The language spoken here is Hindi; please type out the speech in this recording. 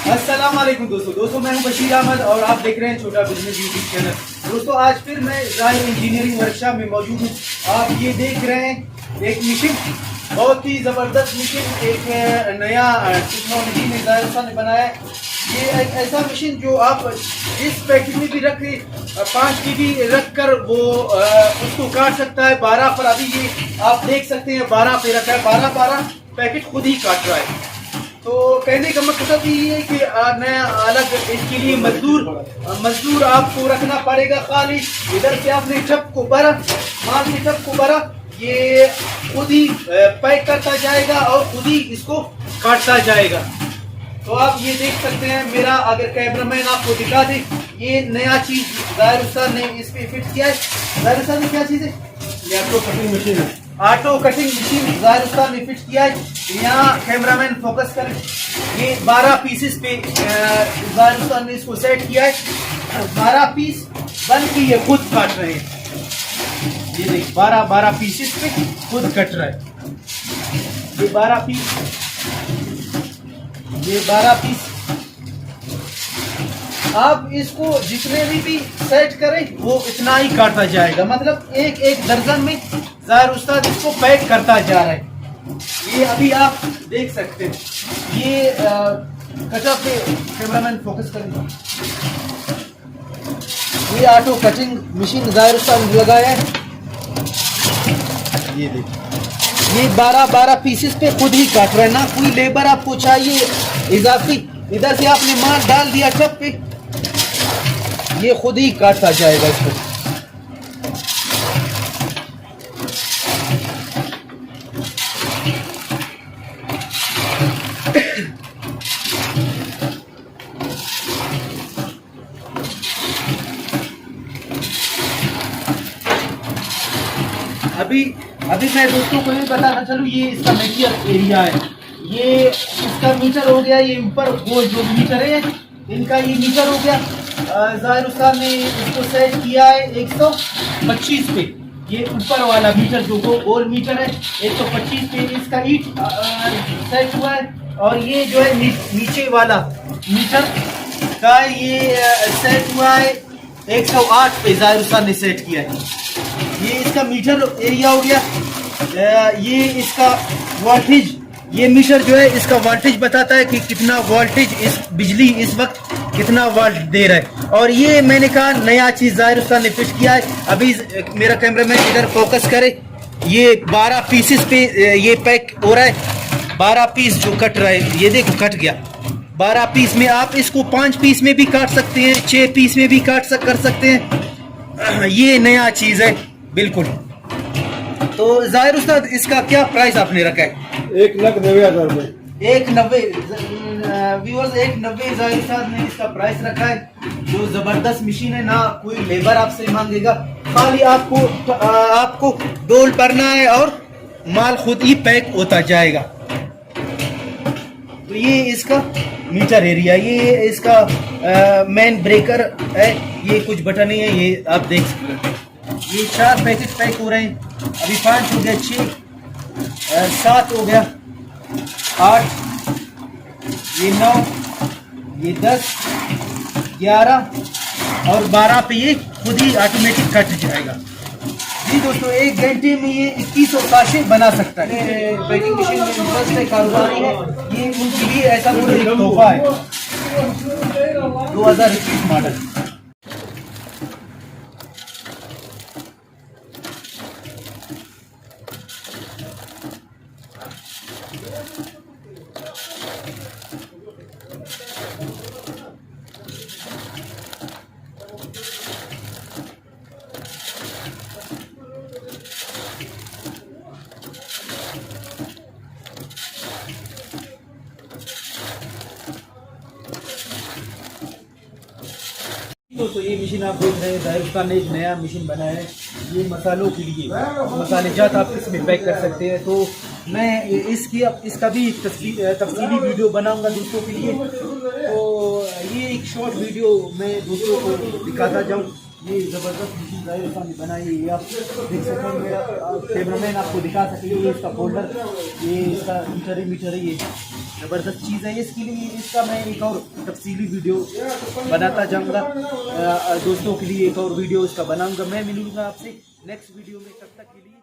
अस्सलाम वालेकुम दोस्तों मैं हूं बशीर अहमद और आप देख रहे हैं छोटा बिजनेस यूट्यूब चैनल। दोस्तों आज फिर मैं जाहिर इंजीनियरिंग वर्कशॉप में मौजूद हूं। आप ये देख रहे हैं एक मशीन, बहुत ही ज़बरदस्त मशीन, एक नया टेक्नोलॉजी में जाहिर ने बनाया है। ये एक ऐसा मशीन जो आप इस पैकेट में भी रख 5 की भी रख कर वो उसको काट सकता है 12 पर। अभी ये आप देख सकते हैं 12 पे रखा है, 12 पैकेट खुद ही काट रहा है। तो कहने का मतलब ये है कि नया अलग इसके लिए मजदूर आपको रखना पड़ेगा। खाली इधर से आपने टप को भरा, माल के टप को भरा, ये खुद ही पैक करता जाएगा और खुद ही इसको काटता जाएगा। तो आप ये देख सकते हैं, मेरा अगर कैमरामैन आपको दिखा दे, ये नया चीज जाहिर सर ने इस पे फिट किया है। जाहिर सर ने क्या चीज है? ये ऑटो कटिंग मशीन है। ऑटो कटिंग मशीन जाहिर सर ने फिट किया है। यहाँ कैमरामैन फोकस करें, ये 12 पीसेस पे जाहिर सर ने इसको सेट किया है। 12 पीस बन के ये खुद काट रहे हैं। ये देख 12 पीसेस पे खुद कट रहा है। ये 12 पीस आप इसको जितने भी सेट करें वो इतना ही काटता जाएगा। मतलब एक दर्जन में जाहिर उस्ताद इसको पैक करता जा रहा है। ये अभी आप देख सकते हैं, ये कटअप पे कैमरामैन फोकस करेंगे। ये ऑटो कटिंग मशीन जाहिर उस्ताद ने लगाया है। ये देखिए, ये 12 पीसेस पे खुद ही काट रहा है, ना कोई लेबर आपको चाहिए इजाफी। इधर से आपने माल डाल दिया टप पे, ये खुद ही काटता जाएगा इसको। अभी मैं दोस्तों को ये बताना चलूँ, ये इसका मीटर एरिया है। ये इसका मीटर हो गया, ये ऊपर वो जो मीटर है इनका ये मीटर हो गया। जाहिर उस्ताद ने इसको सेट किया है 125 पे। ये ऊपर वाला मीटर जो गोल मीटर है 125 पे इसका ईट सेट हुआ है। और ये जो है नीचे वाला मीटर का ये सेट हुआ है 108 पे। जाहिर उस्ताद ने सेट किया है। ये इसका मीटर एरिया हो गया। ये इसका वोल्टेज, ये मीटर जो है इसका वोल्टेज बताता है कि कितना वोल्टेज इस बिजली इस वक्त कितना वोल्ट दे रहा है। और ये मैंने कहा नया चीज जाहिर उस्ताद ने फिट किया है। अभी मेरा कैमरामैन इधर फोकस करे, ये 12 पीसेस पे ये पैक हो रहा है। 12 पीस जो कट रहा है, ये देखो कट गया। 12 पीस में आप इसको 5 पीस में भी काट सकते हैं, 6 पीस में भी कर सकते हैं। ये नया चीज है बिल्कुल। तो जाहिर उस्ताद इसका क्या प्राइस आपने रखा है? 1,90,000 रुपए। 1,90,000 जाहिर उस्ताद ने इसका प्राइस रखा है। जो जबरदस्त मशीन है, ना कोई लेबर आपसे मांगेगा, खाली आपको डोल भरना है और माल खुद ही पैक होता जाएगा। तो ये इसका मीटर एरिया, ये इसका मेन ब्रेकर है। ये कुछ बटन ही है, ये आप देख सकते हैं। ये 4 पैकेट पैक हो रहे हैं। अभी 5 हो गया, 6, 7 हो गया, 8, ये 9, ये 10, 11 और 12 पे ये खुद ही ऑटोमेटिक कट जाएगा। जी दोस्तों, 1 घंटे में ये 2100 काशे बना सकता है। पैकिंग मशीन में इंटरेस्ट है, कारोबारी है, ये उनके लिए ऐसा पूरा एक तोहफा है। 2021 मॉडल। दोस्तों ये मशीन आप देख रहे हैं, जाहिर उस्ताद ने एक नया मशीन बनाया है। ये मसालों के लिए मसालेजात आप इसमें पैक कर सकते हैं। तो मैं इसका भी तफसीली वीडियो बनाऊंगा दोस्तों के लिए। तो ये एक शॉर्ट वीडियो मैं दोस्तों को दिखाता जाऊं। ये ज़बरदस्त मशीन राजस्थान ने बनाई है। ये आप देख सकते हैं, मेरा कैमरामैन आपको दिखा सके। ये इसका फोल्डर, ये इसका मीटर है, ये ज़बरदस्त चीज़ है। इसके लिए इसका मैं एक और तफसीली वीडियो बनाता जाऊँगा, दोस्तों के लिए एक और वीडियो इसका बनाऊँगा। मैं मिलूँगा आपसे नेक्स्ट वीडियो में, तब तक के लिए।